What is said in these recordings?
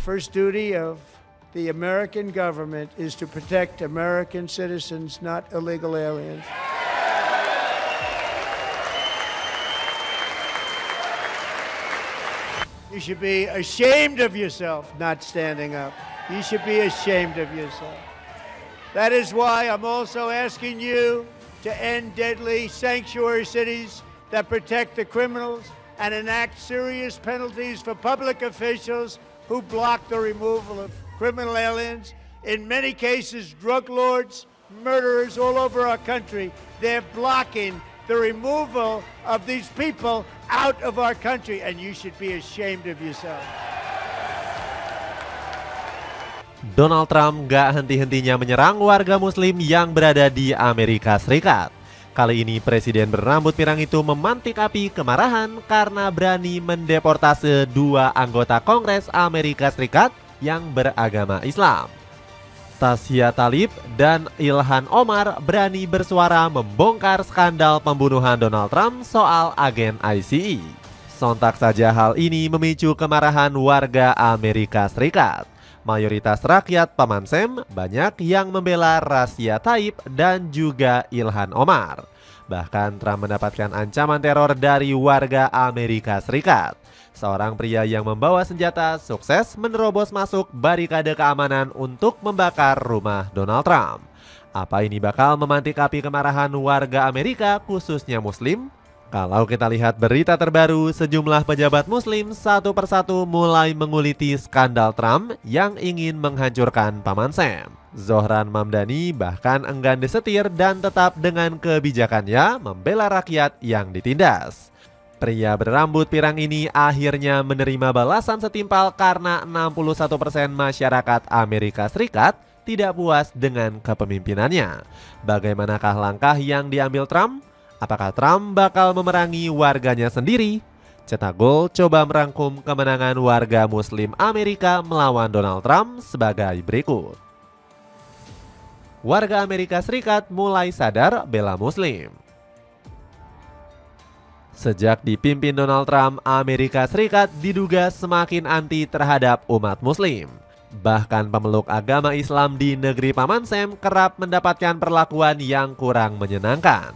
First duty of the American government is to protect American citizens, not illegal aliens. You should be ashamed of yourself not standing up. You should be ashamed of yourself. That is why I'm also asking you to end deadly sanctuary cities that protect the criminals and enact serious penalties for public officials who block the removal of criminal aliens. In many cases, drug lords, murderers all over our country, they're blocking the removal of these people out of our country, and you should be ashamed of yourself. Donald Trump gak henti-hentinya menyerang warga muslim yang berada di Amerika Serikat. Kali ini presiden berambut pirang itu memantik api kemarahan karena berani mendeportase 2 anggota Kongres Amerika Serikat yang beragama Islam. Tasya Talib dan Ilhan Omar berani bersuara membongkar skandal pembunuhan Donald Trump soal agen ICE. Sontak saja hal ini memicu kemarahan warga Amerika Serikat. Mayoritas rakyat Paman Sam banyak yang membela Tasya Talib dan juga Ilhan Omar. Bahkan Trump mendapatkan ancaman teror dari warga Amerika Serikat. Seorang pria yang membawa senjata sukses menerobos masuk barikade keamanan untuk membakar rumah Donald Trump. Apa ini bakal memantik api kemarahan warga Amerika khususnya muslim? Kalau kita lihat berita terbaru, sejumlah pejabat muslim satu persatu mulai menguliti skandal Trump yang ingin menghancurkan Paman Sam. Zohran Mamdani bahkan enggan disetir dan tetap dengan kebijakannya membela rakyat yang ditindas. Pria berambut pirang ini akhirnya menerima balasan setimpal karena 61% masyarakat Amerika Serikat tidak puas dengan kepemimpinannya. Bagaimanakah langkah yang diambil Trump? Apakah Trump bakal memerangi warganya sendiri? Cetak Gol coba merangkum kemenangan warga muslim Amerika melawan Donald Trump sebagai berikut. Warga Amerika Serikat mulai sadar bela muslim. Sejak dipimpin Donald Trump, Amerika Serikat diduga semakin anti terhadap umat muslim. Bahkan pemeluk agama Islam di negeri Paman Sam kerap mendapatkan perlakuan yang kurang menyenangkan.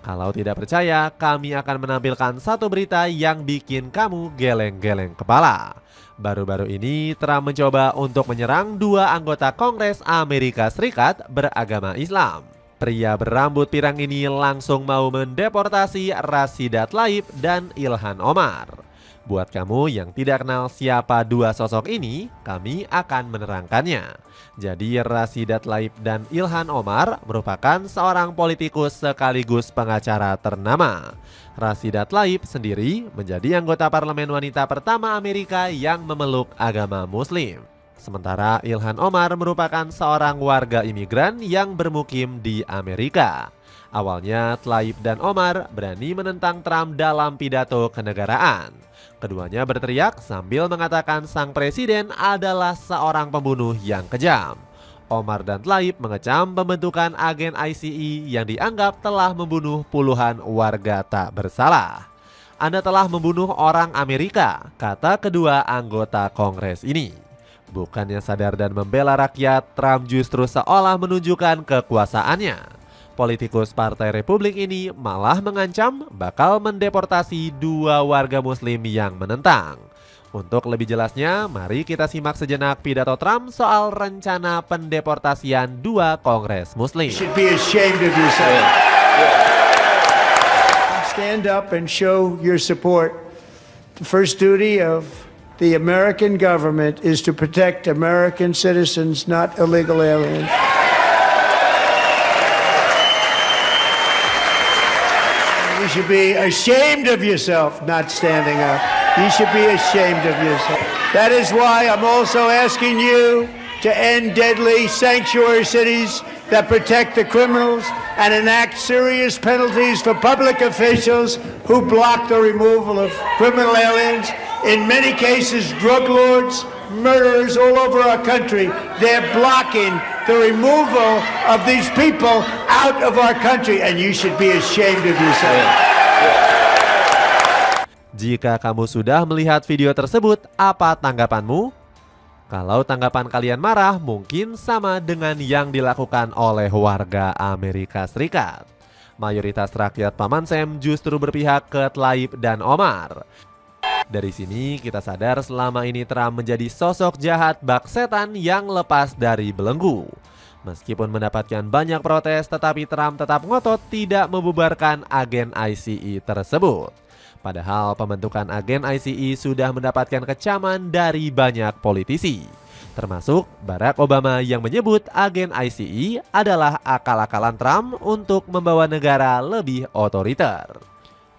Kalau tidak percaya, kami akan menampilkan satu berita yang bikin kamu geleng-geleng kepala. Baru-baru ini Trump mencoba untuk menyerang 2 anggota Kongres Amerika Serikat beragama Islam. Pria berambut pirang ini langsung mau mendeportasi Tasya Talib dan Ilhan Omar. Buat kamu yang tidak kenal siapa 2 sosok ini, kami akan menerangkannya. Jadi Tasya Talib dan Ilhan Omar merupakan seorang politikus sekaligus pengacara ternama. Tasya Talib sendiri menjadi anggota parlemen wanita pertama Amerika yang memeluk agama Muslim. Sementara Ilhan Omar merupakan seorang warga imigran yang bermukim di Amerika. Awalnya Talib dan Omar berani menentang Trump dalam pidato kenegaraan. Keduanya berteriak sambil mengatakan sang presiden adalah seorang pembunuh yang kejam. Omar dan Talib mengecam pembentukan agen ICE yang dianggap telah membunuh puluhan warga tak bersalah. Anda telah membunuh orang Amerika, kata kedua anggota Kongres ini. Bukannya sadar dan membela rakyat, Trump justru seolah menunjukkan kekuasaannya. Politikus Partai Republik ini malah mengancam bakal mendeportasi 2 warga muslim yang menentang. Untuk lebih jelasnya, mari kita simak sejenak pidato Trump soal rencana pendeportasian 2 Kongres Muslim. You should be ashamed of yourself. Stand up and show your support. The first duty of the American government is to protect American citizens, not illegal aliens. You should be ashamed of yourself not standing up. You should be ashamed of yourself. That is why I'm also asking you to end deadly sanctuary cities that protect the criminals and enact serious penalties for public officials who block the removal of criminal aliens. In many cases, drug lords, murderers all over our country, they're blocking the removal of these people out of our country, and you should be ashamed of yourself. Jika kamu sudah melihat video tersebut, apa tanggapanmu? Kalau tanggapan kalian marah, mungkin sama dengan yang dilakukan oleh warga Amerika Serikat. Mayoritas rakyat Paman Sam justru berpihak ke Tlaib dan Omar. Dari sini kita sadar selama ini Trump menjadi sosok jahat bak setan yang lepas dari belenggu. Meskipun mendapatkan banyak protes, tetapi Trump tetap ngotot tidak membubarkan agen ICE tersebut. Padahal pembentukan agen ICE sudah mendapatkan kecaman dari banyak politisi, termasuk Barack Obama yang menyebut agen ICE adalah akal-akalan Trump untuk membawa negara lebih otoriter.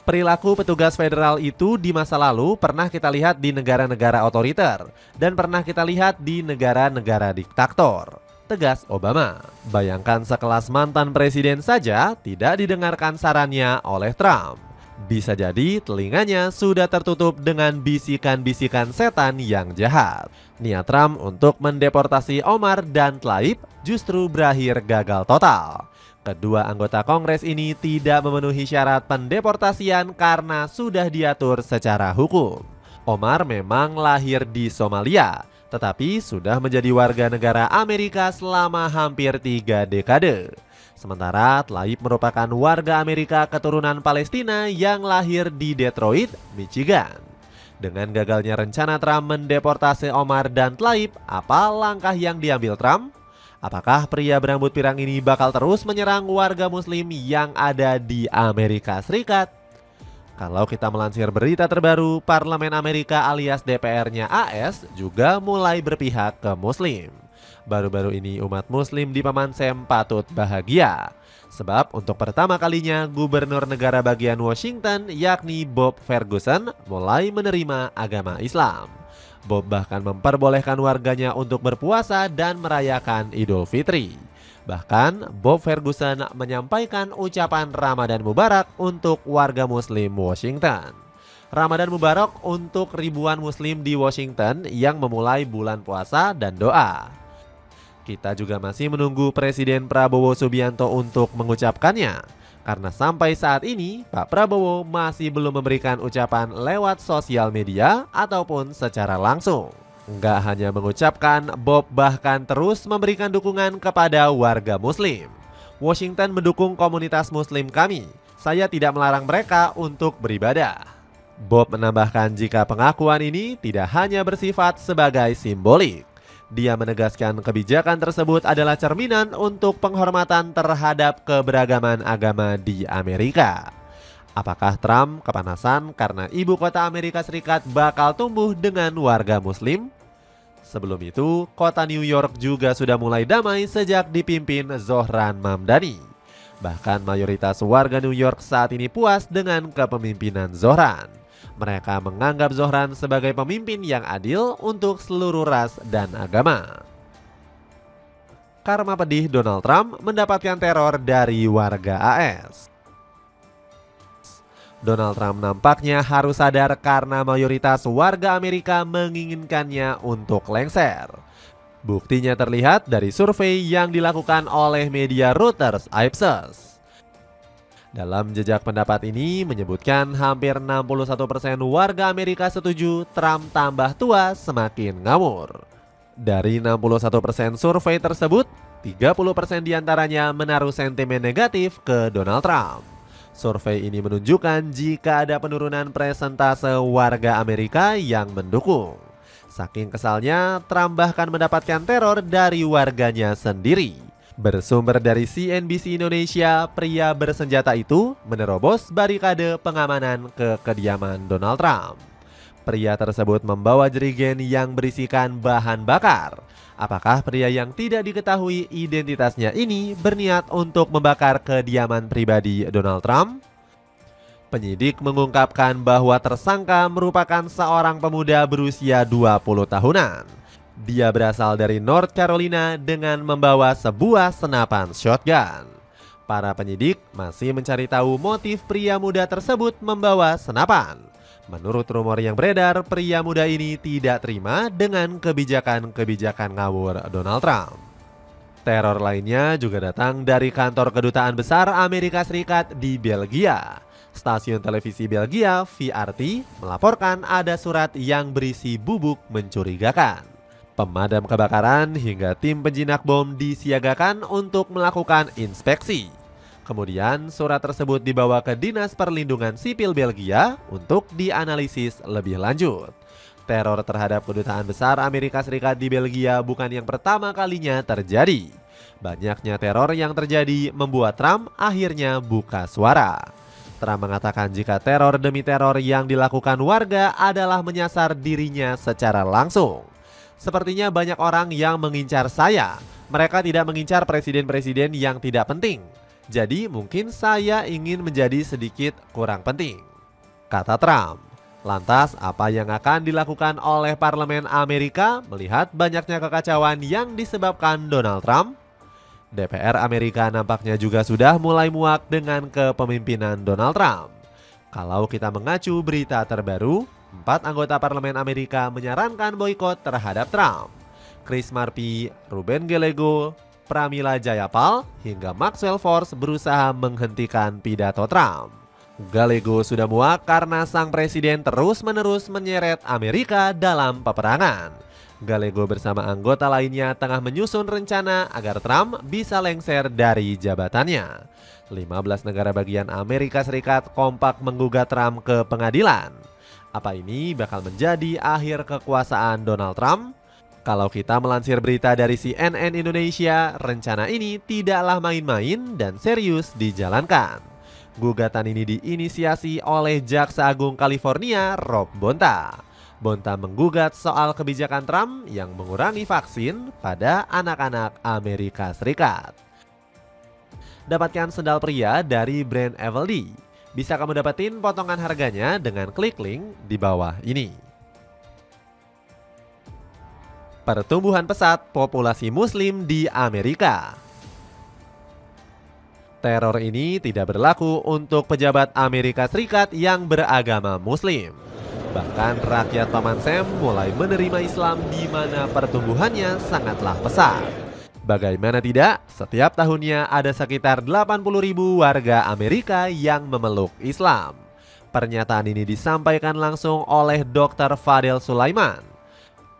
Perilaku petugas federal itu di masa lalu pernah kita lihat di negara-negara otoriter dan pernah kita lihat di negara-negara diktator, tegas Obama. Bayangkan sekelas mantan presiden saja tidak didengarkan sarannya oleh Trump. Bisa jadi telinganya sudah tertutup dengan bisikan-bisikan setan yang jahat. Niat Trump untuk mendeportasi Omar dan Tlaib justru berakhir gagal total. Kedua anggota Kongres ini tidak memenuhi syarat pendeportasian karena sudah diatur secara hukum. Omar memang lahir di Somalia, tetapi sudah menjadi warga negara Amerika selama hampir 3 dekade. Sementara Tlaib merupakan warga Amerika keturunan Palestina yang lahir di Detroit, Michigan. Dengan gagalnya rencana Trump mendeportasi Omar dan Tlaib, apa langkah yang diambil Trump? Apakah pria berambut pirang ini bakal terus menyerang warga muslim yang ada di Amerika Serikat? Kalau kita melansir berita terbaru, Parlemen Amerika alias DPR-nya AS juga mulai berpihak ke muslim. Baru-baru ini umat muslim di Paman Sam patut bahagia. Sebab untuk pertama kalinya gubernur negara bagian Washington yakni Bob Ferguson mulai menerima agama Islam. Bob bahkan memperbolehkan warganya untuk berpuasa dan merayakan Idul Fitri. Bahkan Bob Ferguson menyampaikan ucapan Ramadan Mubarak untuk warga muslim Washington. Ramadan Mubarak untuk ribuan muslim di Washington yang memulai bulan puasa dan doa. Kita juga masih menunggu Presiden Prabowo Subianto untuk mengucapkannya. Karena sampai saat ini, Pak Prabowo masih belum memberikan ucapan lewat sosial media ataupun secara langsung. Nggak hanya mengucapkan, Bob bahkan terus memberikan dukungan kepada warga muslim. Washington mendukung komunitas muslim kami. Saya tidak melarang mereka untuk beribadah. Bob menambahkan jika pengakuan ini tidak hanya bersifat sebagai simbolik. Dia menegaskan kebijakan tersebut adalah cerminan untuk penghormatan terhadap keberagaman agama di Amerika. Apakah Trump kepanasan karena ibu kota Amerika Serikat bakal tumbuh dengan warga muslim? Sebelum itu, kota New York juga sudah mulai damai sejak dipimpin Zohran Mamdani. Bahkan mayoritas warga New York saat ini puas dengan kepemimpinan Zohran. Mereka menganggap Zohran sebagai pemimpin yang adil untuk seluruh ras dan agama. Karma pedih Donald Trump mendapatkan teror dari warga AS. Donald Trump nampaknya harus sadar karena mayoritas warga Amerika menginginkannya untuk lengser. Buktinya terlihat dari survei yang dilakukan oleh media Reuters Ipsos. Dalam jejak pendapat ini menyebutkan hampir 61% warga Amerika setuju Trump tambah tua semakin ngawur. Dari 61% survei tersebut, 30% diantaranya menaruh sentimen negatif ke Donald Trump. Survei ini menunjukkan jika ada penurunan presentase warga Amerika yang mendukung. Saking kesalnya, Trump bahkan mendapatkan teror dari warganya sendiri. Bersumber dari CNBC Indonesia, pria bersenjata itu menerobos barikade pengamanan ke kediaman Donald Trump. Pria tersebut membawa jerigen yang berisikan bahan bakar. Apakah pria yang tidak diketahui identitasnya ini berniat untuk membakar kediaman pribadi Donald Trump? Penyidik mengungkapkan bahwa tersangka merupakan seorang pemuda berusia 20 tahunan. Dia berasal dari North Carolina dengan membawa sebuah senapan shotgun. Para penyidik masih mencari tahu motif pria muda tersebut membawa senapan. Menurut rumor yang beredar, pria muda ini tidak terima dengan kebijakan-kebijakan ngawur Donald Trump. Teror lainnya juga datang dari kantor kedutaan besar Amerika Serikat di Belgia. Stasiun televisi Belgia, VRT, melaporkan ada surat yang berisi bubuk mencurigakan. Pemadam kebakaran hingga tim penjinak bom disiagakan untuk melakukan inspeksi. Kemudian surat tersebut dibawa ke Dinas Perlindungan Sipil Belgia untuk dianalisis lebih lanjut. Teror terhadap kedutaan besar Amerika Serikat di Belgia bukan yang pertama kalinya terjadi. Banyaknya teror yang terjadi membuat Trump akhirnya buka suara. Trump mengatakan jika teror demi teror yang dilakukan warga adalah menyasar dirinya secara langsung. Sepertinya banyak orang yang mengincar saya. Mereka tidak mengincar presiden-presiden yang tidak penting. Jadi mungkin saya ingin menjadi sedikit kurang penting, kata Trump. Lantas apa yang akan dilakukan oleh parlemen Amerika melihat banyaknya kekacauan yang disebabkan Donald Trump? DPR Amerika nampaknya juga sudah mulai muak dengan kepemimpinan Donald Trump. Kalau kita mengacu berita terbaru, 4 anggota parlemen Amerika menyarankan boikot terhadap Trump. Chris Murphy, Ruben Gallego, Pramila Jayapal, hingga Maxwell Force berusaha menghentikan pidato Trump. Gallego sudah muak karena sang presiden terus-menerus menyeret Amerika dalam peperangan. Gallego bersama anggota lainnya tengah menyusun rencana agar Trump bisa lengser dari jabatannya. 15 negara bagian Amerika Serikat kompak menggugat Trump ke pengadilan. Apa ini bakal menjadi akhir kekuasaan Donald Trump? Kalau kita melansir berita dari CNN Indonesia, rencana ini tidaklah main-main dan serius dijalankan. Gugatan ini diinisiasi oleh Jaksa Agung California, Rob Bonta. Bonta menggugat soal kebijakan Trump yang mengurangi vaksin pada anak-anak Amerika Serikat. Dapatkan sendal pria dari brand Everly. Bisa kamu dapetin potongan harganya dengan klik link di bawah ini. Pertumbuhan pesat populasi Muslim di Amerika. Teror ini tidak berlaku untuk pejabat Amerika Serikat yang beragama Muslim. Bahkan rakyat Paman Sam mulai menerima Islam di mana pertumbuhannya sangatlah pesat. Bagaimana tidak, setiap tahunnya ada sekitar 80.000 warga Amerika yang memeluk Islam. Pernyataan ini disampaikan langsung oleh Dr. Fadel Sulaiman.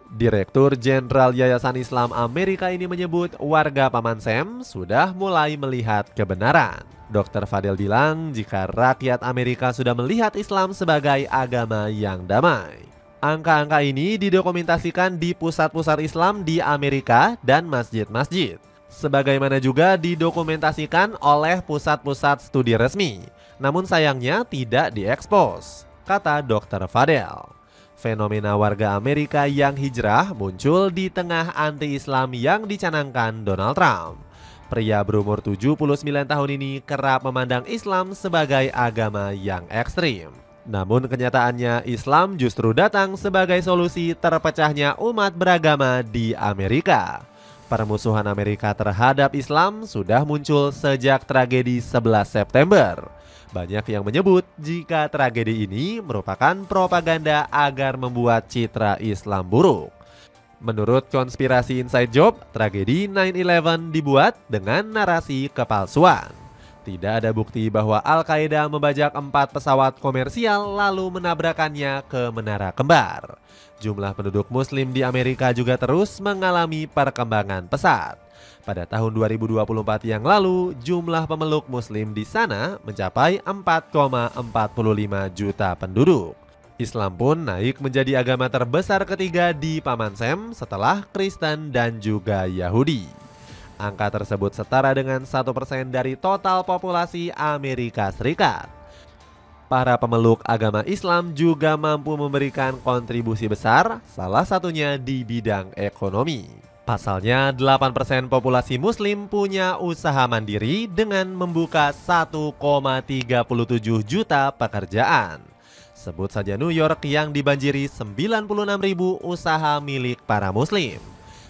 Direktur Jenderal Yayasan Islam Amerika ini menyebut warga Paman Sam sudah mulai melihat kebenaran. Dr. Fadel bilang jika rakyat Amerika sudah melihat Islam sebagai agama yang damai. Angka-angka ini didokumentasikan di pusat-pusat Islam di Amerika dan masjid-masjid. Sebagaimana juga didokumentasikan oleh pusat-pusat studi resmi. Namun sayangnya tidak diekspos, kata Dr. Fadel. Fenomena warga Amerika yang hijrah muncul di tengah anti-Islam yang dicanangkan Donald Trump. Pria berumur 79 tahun ini kerap memandang Islam sebagai agama yang ekstrim. Namun kenyataannya Islam justru datang sebagai solusi terpecahnya umat beragama di Amerika. Permusuhan Amerika terhadap Islam sudah muncul sejak tragedi 11 September. Banyak yang menyebut jika tragedi ini merupakan propaganda agar membuat citra Islam buruk. Menurut konspirasi Inside Job, tragedi 9/11 dibuat dengan narasi kepalsuan. Tidak ada bukti bahwa Al-Qaeda membajak 4 pesawat komersial lalu menabrakannya ke Menara Kembar. Jumlah penduduk Muslim di Amerika juga terus mengalami perkembangan pesat. Pada tahun 2024 yang lalu, jumlah pemeluk Muslim di sana mencapai 4,45 juta penduduk. Islam pun naik menjadi agama terbesar ketiga di Paman Sam setelah Kristen dan juga Yahudi. Angka tersebut setara dengan 1% dari total populasi Amerika Serikat. Para pemeluk agama Islam juga mampu memberikan kontribusi besar, salah satunya di bidang ekonomi. Pasalnya, 8% populasi Muslim punya usaha mandiri dengan membuka 1,37 juta pekerjaan. Sebut saja New York yang dibanjiri 96.000 usaha milik para Muslim.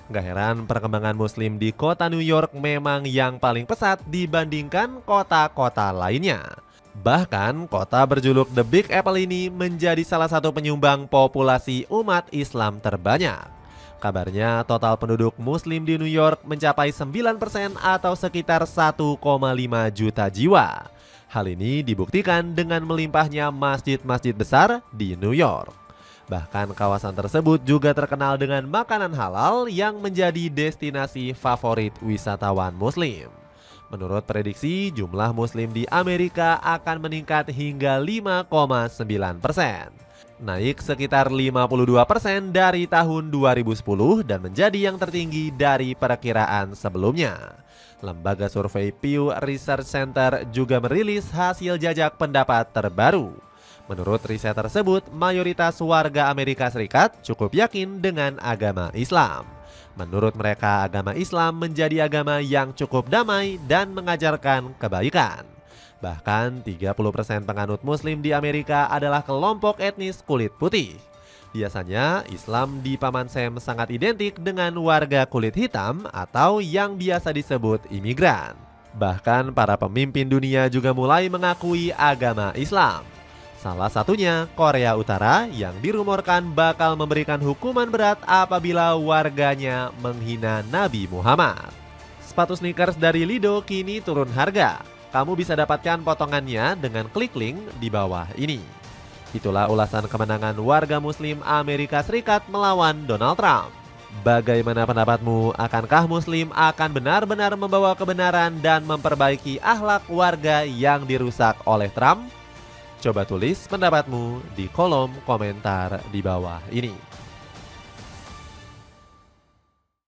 Gak heran perkembangan Muslim di kota New York memang yang paling pesat dibandingkan kota-kota lainnya. Bahkan kota berjuluk The Big Apple ini menjadi salah satu penyumbang populasi umat Islam terbanyak. Kabarnya total penduduk Muslim di New York mencapai 9% atau sekitar 1,5 juta jiwa. Hal ini dibuktikan dengan melimpahnya masjid-masjid besar di New York. Bahkan kawasan tersebut juga terkenal dengan makanan halal yang menjadi destinasi favorit wisatawan Muslim. Menurut prediksi, jumlah Muslim di Amerika akan meningkat hingga 5,9%, naik sekitar 52% dari tahun 2010 dan menjadi yang tertinggi dari perkiraan sebelumnya. Lembaga survei Pew Research Center juga merilis hasil jajak pendapat terbaru. Menurut riset tersebut, mayoritas warga Amerika Serikat cukup yakin dengan agama Islam. Menurut mereka, agama Islam menjadi agama yang cukup damai dan mengajarkan kebaikan. Bahkan 30% penganut Muslim di Amerika adalah kelompok etnis kulit putih. Biasanya, Islam di Paman Sam sangat identik dengan warga kulit hitam atau yang biasa disebut imigran. Bahkan para pemimpin dunia juga mulai mengakui agama Islam. Salah satunya Korea Utara yang dirumorkan bakal memberikan hukuman berat apabila warganya menghina Nabi Muhammad. Sepatu sneakers dari Lido kini turun harga. Kamu bisa dapatkan potongannya dengan klik link di bawah ini. Itulah ulasan kemenangan warga Muslim Amerika Serikat melawan Donald Trump. Bagaimana pendapatmu? Akankah Muslim akan benar-benar membawa kebenaran dan memperbaiki akhlak warga yang dirusak oleh Trump? Coba tulis pendapatmu di kolom komentar di bawah ini.